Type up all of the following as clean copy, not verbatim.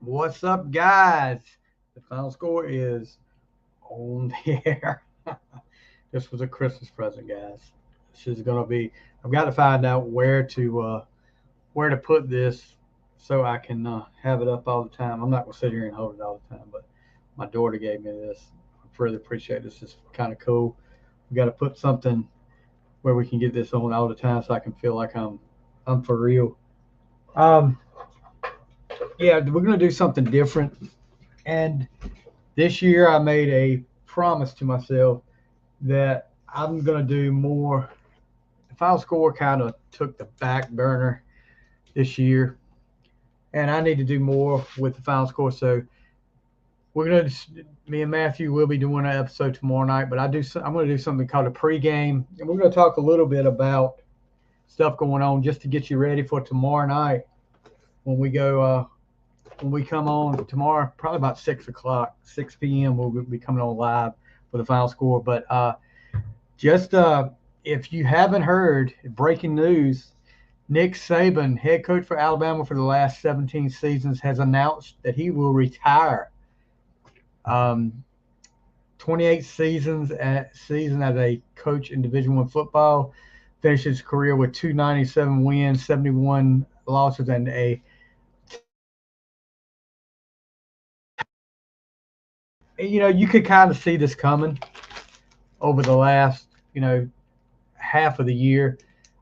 What's up, guys? The final score is on the air. This was a Christmas present, guys. This is gonna be. I've got to find out where to put this so I can have it up all the time. I'm not gonna sit here and hold it all the time, but my daughter gave me this. I really appreciate this. It's kind of cool. We got to put something where we can get this on all the time, so I can feel like I'm for real. Um, yeah, we're gonna do something different, and this year I made a promise to myself that I'm going to do more. The final score kind of took the back burner this year, and I need to do more with the final score. So we're going to, me and Matthew will be doing an episode tomorrow night, but I'm going to do something called a pregame, and we're going to talk a little bit about stuff going on just to get you ready for tomorrow night when we go. When we come on tomorrow, probably about 6 o'clock, 6 p.m. We'll be coming on live for the final score. But just if you haven't heard, breaking news: Nick Saban, head coach for Alabama for the last 17 seasons, has announced that he will retire. Um, 28 season as a coach in Division One football, finished his career with 297 wins, 71 losses, and a you could kind of see this coming over the last half of the year.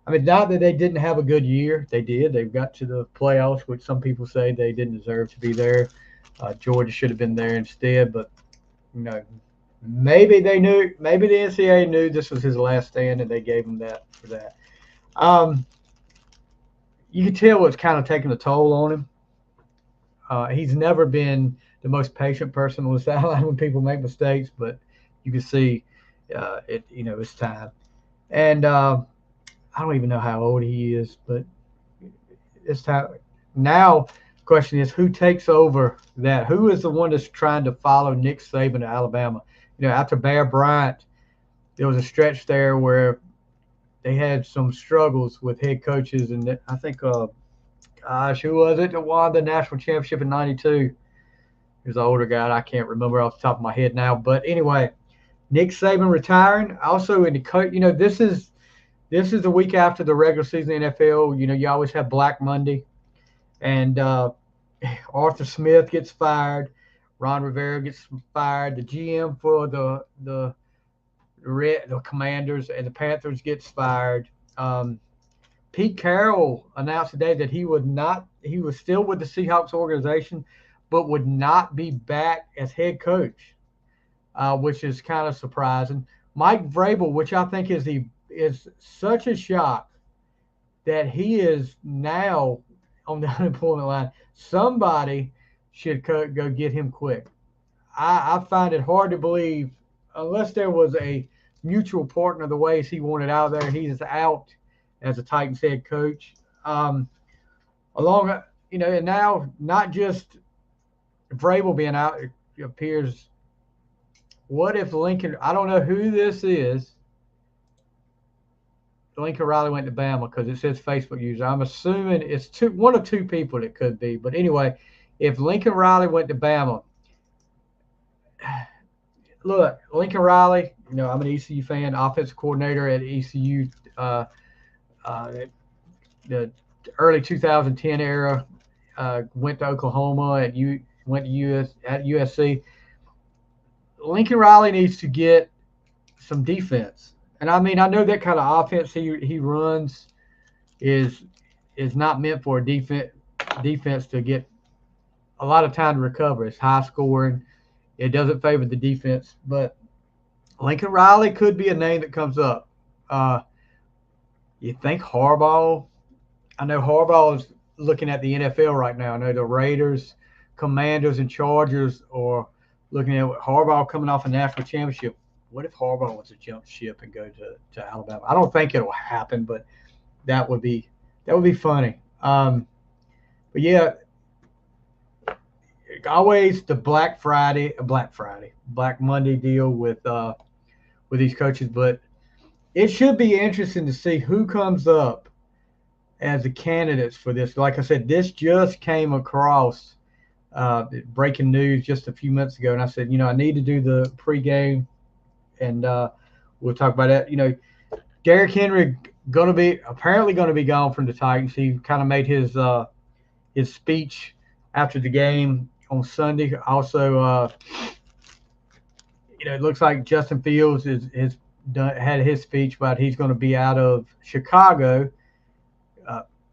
I mean, not that they didn't have a good year. They did. They've got to the playoffs, which some people say they didn't deserve to be there. Georgia should have been there instead, but you know, maybe they knew. Maybe the NCAA knew this was his last stand, and they gave him that for that. Um, you can tell it's kind of taking a toll on him. He's never been the most patient person on the sideline when people make mistakes, but you can see it. It's time. And I don't even know how old he is, but it's time. Now, the question is, who takes over that? Who is the one that's trying to follow Nick Saban to Alabama? After Bear Bryant, there was a stretch there where they had some struggles with head coaches, and I think, gosh, who was it that won the national championship in '92? He was an older guy. I can't remember off the top of my head now, but anyway, Nick Saban retiring. Also in the coach, this is a week after the regular season in the NFL. You always have Black Monday, and Arthur Smith gets fired. Ron Rivera gets fired. The GM for the Commanders and the Panthers gets fired. Pete Carroll announced today that he would not. He was still with the Seahawks organization, but would not be back as head coach, which is kind of surprising. Mike Vrabel, which I think is such a shock that he is now on the unemployment line. Somebody should go get him quick. I find it hard to believe, unless there was a mutual partner, the ways he wanted out of there. He's out as a Titans head coach. Along, and now not just Vrabel being out, it appears. What if Lincoln? I don't know who this is. Lincoln Riley went to Bama because it says Facebook user. I'm assuming it's one of two people it could be. But anyway, if Lincoln Riley went to Bama, look, Lincoln Riley, I'm an ECU fan, offensive coordinator at ECU, uh, the early 2010 era, went to Oklahoma and went to USC. Lincoln Riley needs to get some defense. And I mean, I know that kind of offense he runs is not meant for a defense to get a lot of time to recover. It's high scoring. It doesn't favor the defense, but Lincoln Riley could be a name that comes up. You think Harbaugh? I know Harbaugh is looking at the NFL right now. I know the Raiders, Commanders, and Chargers are looking at Harbaugh coming off a national championship. What if Harbaugh wants to jump ship and go to Alabama? I don't think it'll happen, but that would be funny. But yeah, always the Black Monday deal with these coaches. But it should be interesting to see who comes up as the candidates for this. Like I said, this just came across breaking news just a few minutes ago, and I said, I need to do the pregame, and we'll talk about that. Derrick Henry apparently gonna be gone from the Titans. He kind of made his speech after the game on Sunday. Also, it looks like Justin Fields had his speech about he's going to be out of Chicago.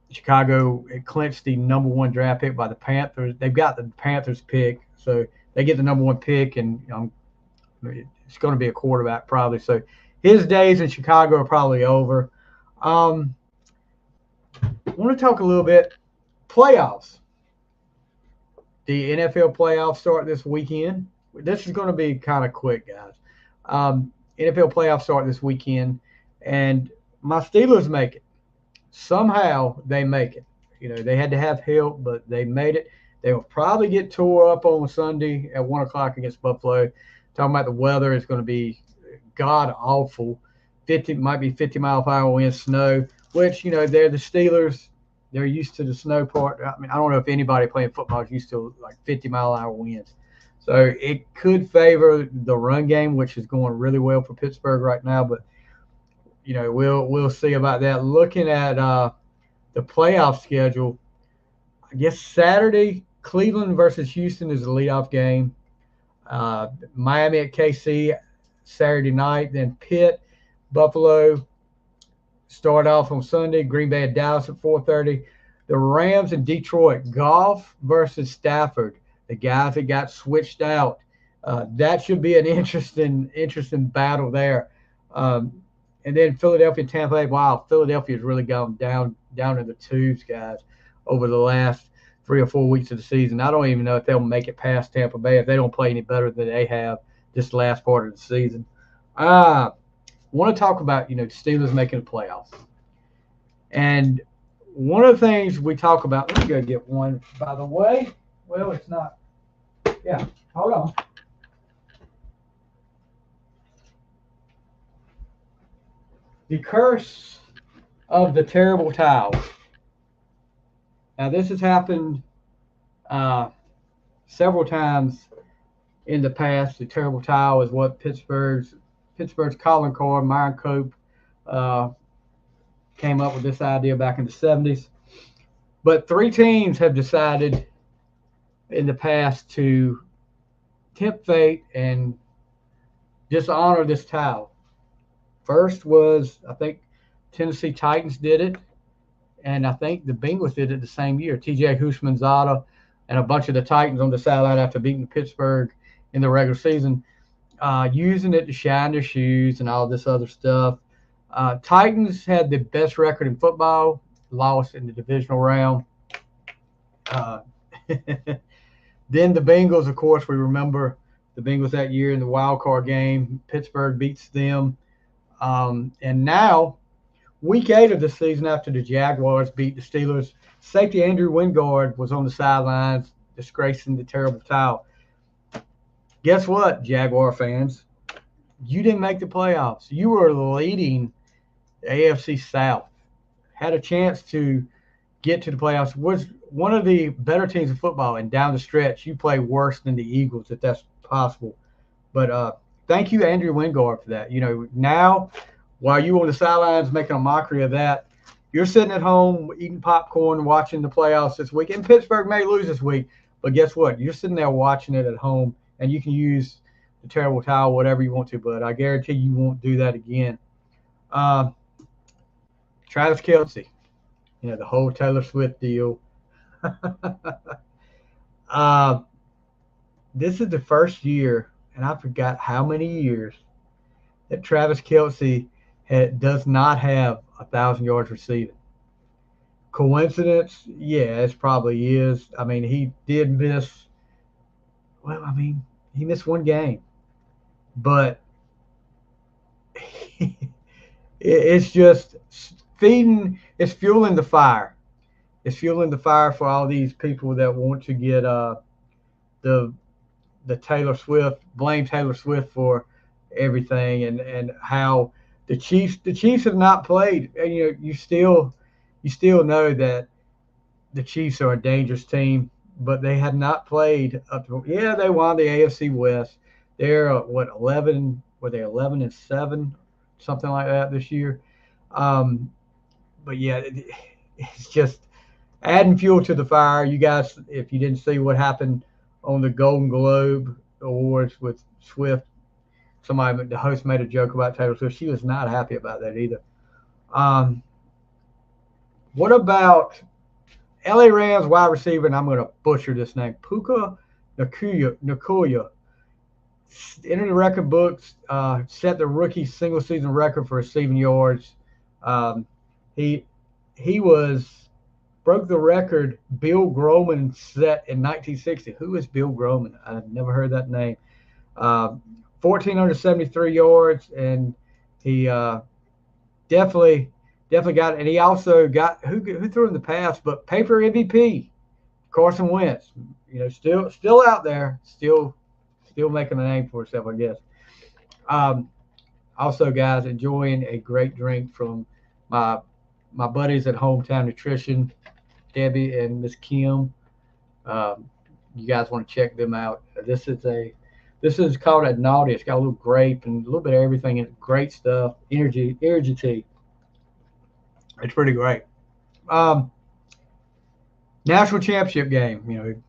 Chicago clinched the number 1 draft pick by the Panthers. They've got the Panthers pick, so they get the number 1 pick, and it's going to be a quarterback probably. So his days in Chicago are probably over. I want to talk a little bit playoffs. The NFL playoffs start this weekend. This is going to be kind of quick, guys. NFL playoffs start this weekend, and my Steelers make it. Somehow they make it. They had to have help, but they made it. They will probably get tore up on Sunday at 1 o'clock against Buffalo. Talking about the weather is going to be god awful. Might be 50-mile-per-hour wind, snow. Which they're the Steelers. They're used to the snow part. I mean, I don't know if anybody playing football is used to like 50-mile-an-hour winds. So it could favor the run game, which is going really well for Pittsburgh right now. But we'll see about that. Looking at the playoff schedule, I guess Saturday, Cleveland versus Houston is the leadoff game. Miami at KC Saturday night. Then Pitt, Buffalo start off on Sunday. Green Bay at Dallas at 4:30. The Rams in Detroit. Goff versus Stafford. The guys that got switched out. That should be an interesting battle there. And then Philadelphia and Tampa Bay. Wow, Philadelphia has really gone down in the tubes, guys, over the last 3 or 4 weeks of the season. I don't even know if they'll make it past Tampa Bay if they don't play any better than they have this last part of the season. I want to talk about, Steelers making the playoffs. And one of the things we talk about, let me go get one, by the way. Well, it's not. Yeah, hold on. The curse of the terrible towel. Now, this has happened several times in the past. The terrible towel is what Pittsburgh's calling card, Myron Cope, came up with this idea back in the 70s. But 3 teams have decided in the past to tempt fate and dishonor this towel. First was, I think, Tennessee Titans did it, and I think the Bengals did it the same year. T.J. Houshmandzadeh and a bunch of the Titans on the sideline after beating Pittsburgh in the regular season, using it to shine their shoes and all this other stuff. Titans had the best record in football, lost in the divisional round. Then the Bengals, of course, we remember the Bengals that year in the wild card game. Pittsburgh beats them. And now, week 8 of the season after the Jaguars beat the Steelers, safety Andrew Wingard was on the sidelines disgracing the terrible towel. Guess what, Jaguar fans? You didn't make the playoffs. You were leading the AFC South. Had a chance to get to the playoffs. Was one of the better teams in football, and down the stretch, you play worse than the Eagles, if that's possible. But thank you, Andrew Wingard, for that. Now, while you on the sidelines making a mockery of that, you're sitting at home eating popcorn, watching the playoffs this week. And Pittsburgh may lose this week, but guess what? You're sitting there watching it at home, and you can use the terrible towel, whatever you want to, but I guarantee you won't do that again. Travis Kelce, the whole Taylor Swift deal. This is the first year, and I forgot how many years, that Travis Kelce does not have 1,000 yards receiving. Coincidence? Yeah, it probably is. I mean, he did miss. Well, I mean, he missed one game, but it's just feeding. It's fueling the fire. It's fueling the fire for all these people that want to get the Taylor Swift, blame Taylor Swift for everything, and how the Chiefs have not played. And, you still know that the Chiefs are a dangerous team. but they had not played up to. Yeah, they won the AFC West. They're what 11? Were they 11-7, something like that this year? Um, but yeah, it's just adding fuel to the fire. You guys, if you didn't see what happened on the Golden Globe Awards with Swift, the host made a joke about Taylor Swift. She was not happy about that either. Um, what about LA Rams wide receiver? And I'm going to butcher this name, Puka Nakuya. Entered the record books, set the rookie single season record for receiving yards. Um, he broke the record Bill Groman set in 1960. Who is Bill Groman? I've never heard that name. 1,473 yards, and he definitely got it. And he also got who threw in the pass, but paper MVP Carson Wentz. Still out there, still making a name for himself, I guess. Also, guys, enjoying a great drink from my buddies at Hometown Nutrition, Debbie and Miss Kim. You guys want to check them out. This is called a naughty. It's got a little grape and a little bit of everything in it. Great stuff. Energy tea. It's pretty great. National championship game.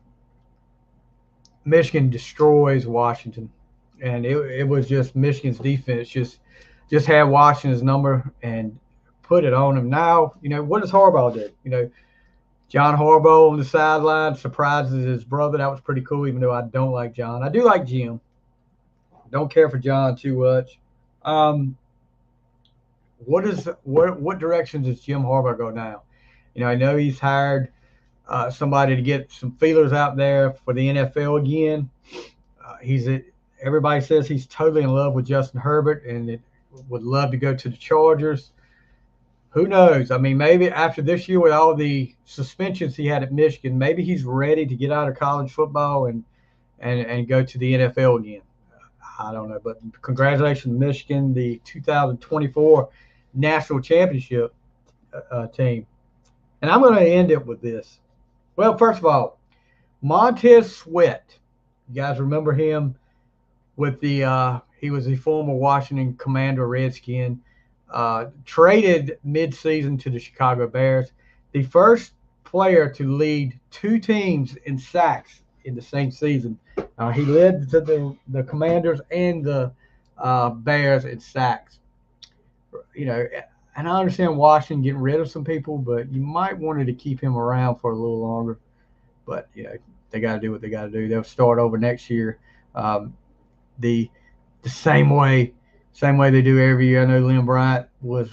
Michigan destroys Washington, and it was just Michigan's defense just had Washington's number and put it on them. Now, what does Harbaugh do? John Harbaugh on the sideline surprises his brother. That was pretty cool, even though I don't like John. I do like Jim. Don't care for John too much. What direction does Jim Harbaugh go now? I know he's hired somebody to get some feelers out there for the NFL again. Everybody says he's totally in love with Justin Herbert and would love to go to the Chargers. Who knows? I mean, maybe after this year with all the suspensions he had at Michigan, maybe he's ready to get out of college football and go to the NFL again. I don't know, but congratulations, Michigan, the 2024 national championship team. And I'm going to end it with this. Well, first of all, Montez Sweat. You guys remember him with he was the former Washington Commander Redskin, traded mid-season to the Chicago Bears. The first player to lead two teams in sacks in the same season. He led to the Commanders and the Bears in sacks. And I understand Washington getting rid of some people, but you might wanted to keep him around for a little longer. But they got to do what they got to do. They'll start over next year, the same way they do every year. I know Lynn Bryant was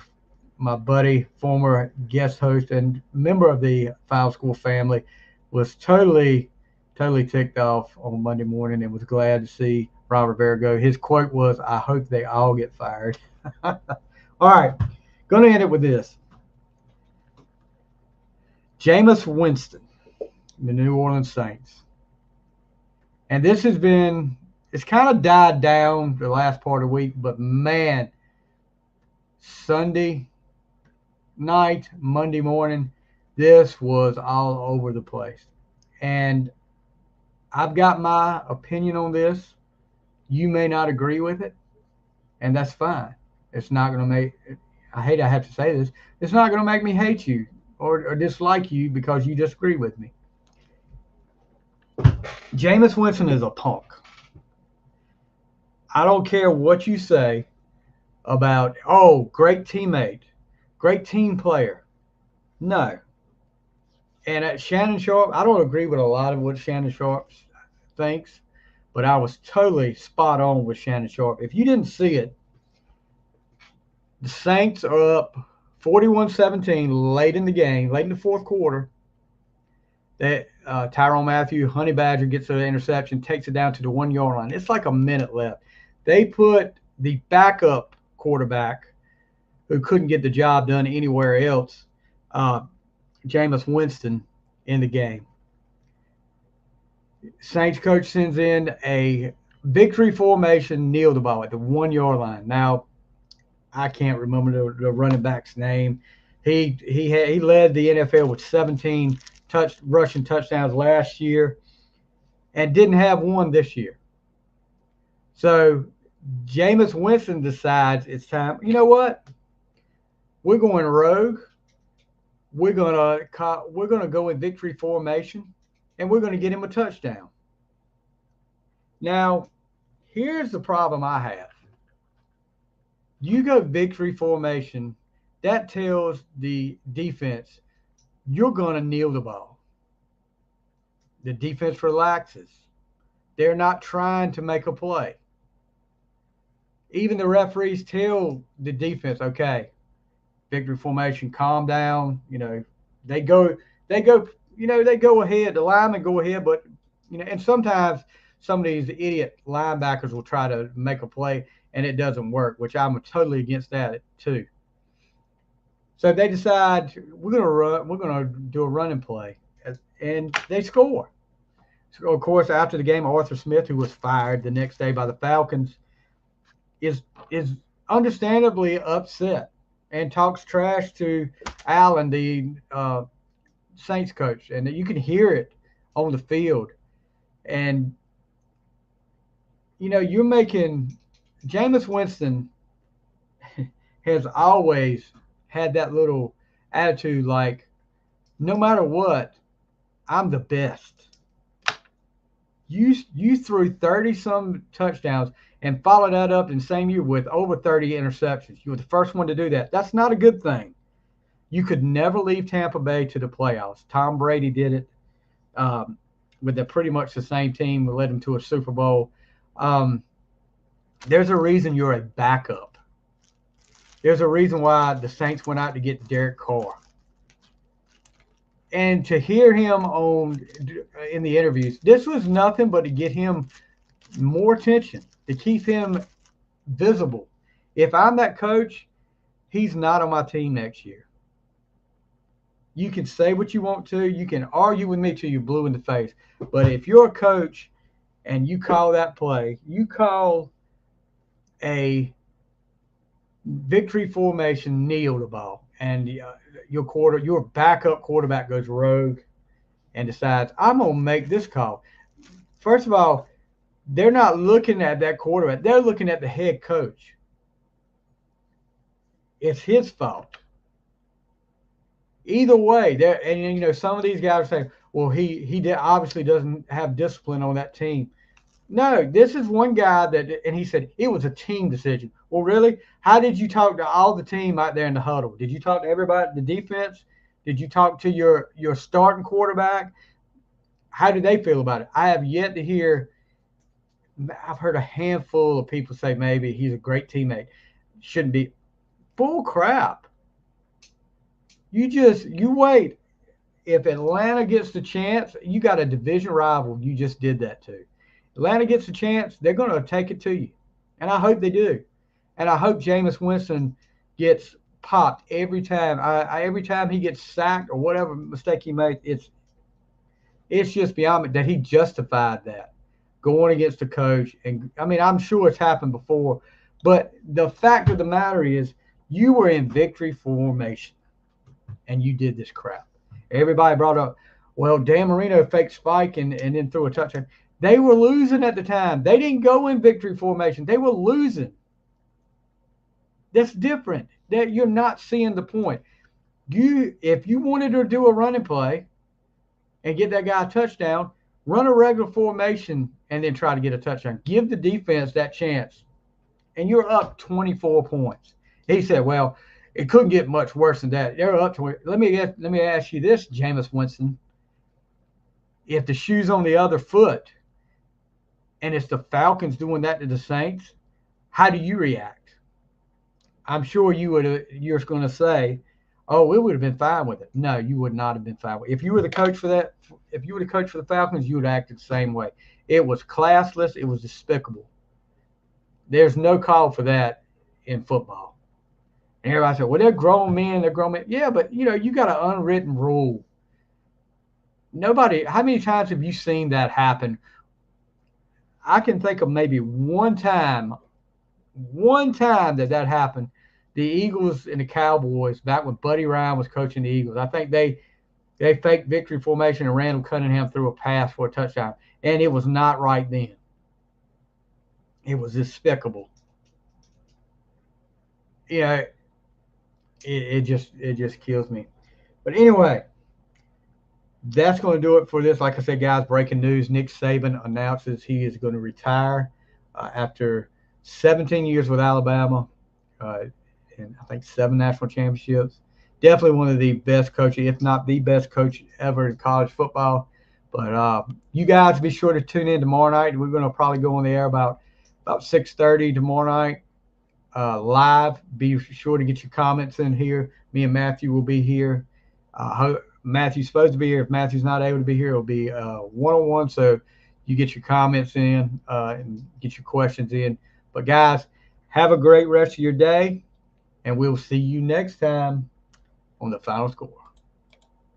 my buddy, former guest host and member of the Five School family, was totally ticked off on Monday morning and was glad to see Ron Rivera go. His quote was, "I hope they all get fired." All right. Going to end it with this. Jameis Winston, the New Orleans Saints. And this has been, it's kind of died down the last part of the week, but man, Sunday night, Monday morning, this was all over the place. And I've got my opinion on this. You may not agree with it, and that's fine. It's not going to make, I have to say this, it's not going to make me hate you or dislike you because you disagree with me. Jameis Winston is a punk. I don't care what you say about, great teammate, great team player. No. And Shannon Sharpe, I don't agree with a lot of what Shannon Sharpe thinks, but I was totally spot on with Shannon Sharpe. If you didn't see it, the Saints are up 41-17 late in the fourth quarter. That Tyrone Matthew, Honey Badger gets an interception, takes it down to the 1 yard line. It's like a minute left. They put the backup quarterback, who couldn't get the job done anywhere else, Jameis Winston, in the game. Saints coach sends in a victory formation, kneel the ball at the 1 yard line. Now, I can't remember the running back's name. He led the NFL with 17 rushing touchdowns last year and didn't have one this year. So Jameis Winston decides it's time. You know what? We're going rogue. We're gonna go in victory formation, and we're gonna get him a touchdown. Now, here's the problem I have. You go victory formation, that tells the defense you're gonna kneel the ball. The defense relaxes. They're not trying to make a play. Even the referees tell the defense, okay, victory formation, calm down. They go, they go ahead. The linemen go ahead, but and sometimes some of these idiot linebackers will try to make a play and it doesn't work, which I'm totally against that too. So they decide we're gonna do a running play, and they score. So of course, after the game, Arthur Smith, who was fired the next day by the Falcons, is understandably upset and talks trash to Allen, the Saints coach, and you can hear it on the field. And you're making Jameis Winston has always had that little attitude, like no matter what, I'm the best. You threw 30-some touchdowns and followed that up in the same year with over 30 interceptions. You were the first one to do that. That's not a good thing. You could never leave Tampa Bay to the playoffs. Tom Brady did it with pretty much the same team. We led them to a Super Bowl. There's a reason you're a backup. There's a reason why the Saints went out to get Derek Carr. And to hear him in the interviews, this was nothing but to get him more attention, to keep him visible. If I'm that coach, he's not on my team next year. You can say what you want to. You can argue with me till you're blue in the face. But if you're a coach and you call that play, you call a victory formation, kneel the ball, and your backup quarterback goes rogue and decides, I'm going to make this call. First of all, they're not looking at that quarterback. They're looking at the head coach. It's his fault. Either way, some of these guys are saying, well, he obviously doesn't have discipline on that team. No, this is one guy and he said it was a team decision. Well, really? How did you talk to all the team out there in the huddle? Did you talk to everybody, the defense? Did you talk to your starting quarterback? How do they feel about it? I have yet to hear. I've heard a handful of people say maybe he's a great teammate. Shouldn't be. Bull crap. You wait. If Atlanta gets the chance, you got a division rival you just did that to. Atlanta gets a chance, they're going to take it to you. And I hope they do. And I hope Jameis Winston gets popped every time. Every time he gets sacked or whatever mistake he makes, it's just beyond me that he justified that, going against the coach. And, I'm sure it's happened before. But the fact of the matter is you were in victory formation, and you did this crap. Everybody brought up, well, Dan Marino faked spike and then threw a touchdown. They were losing at the time. They didn't go in victory formation. They were losing. That's different. That you're not seeing the point. If you wanted to do a running play and get that guy a touchdown, run a regular formation and then try to get a touchdown. Give the defense that chance. And you're up 24 points. He said, well, it couldn't get much worse than that. They're up to it. Let me ask you this, Jameis Winston. If the shoe's on the other foot and it's the Falcons doing that to the Saints, how do you react? I'm sure you're going to say, oh, we would have been fine with it. No, you would not have been fine with it. If you were the coach for that, if you were the coach for the Falcons, you would act the same way. It was classless. It was despicable. There's no call for that in football. And everybody said, well, they're grown men. Yeah, but, you got an unwritten rule. How many times have you seen that happen? I can think of maybe one time that happened. The Eagles and the Cowboys, back when Buddy Ryan was coaching the Eagles, I think they They faked victory formation and Randall Cunningham threw a pass for a touchdown. And it was not right then. It was despicable. Yeah, it just kills me. But anyway, that's going to do it for this. Like I said, guys, breaking news. Nick Saban announces he is going to retire after 17 years with Alabama uh, and I think 7 national championships. Definitely one of the best coaches, if not the best coach ever in college football. But you guys be sure to tune in tomorrow night. We're going to probably go on the air about 6:30 tomorrow night live. Be sure to get your comments in here. Me and Matthew will be here. Matthew's supposed to be here. If Matthew's not able to be here, it'll be one-on-one. So you get your comments in and get your questions in. But guys, have a great rest of your day, and we'll see you next time on the final score.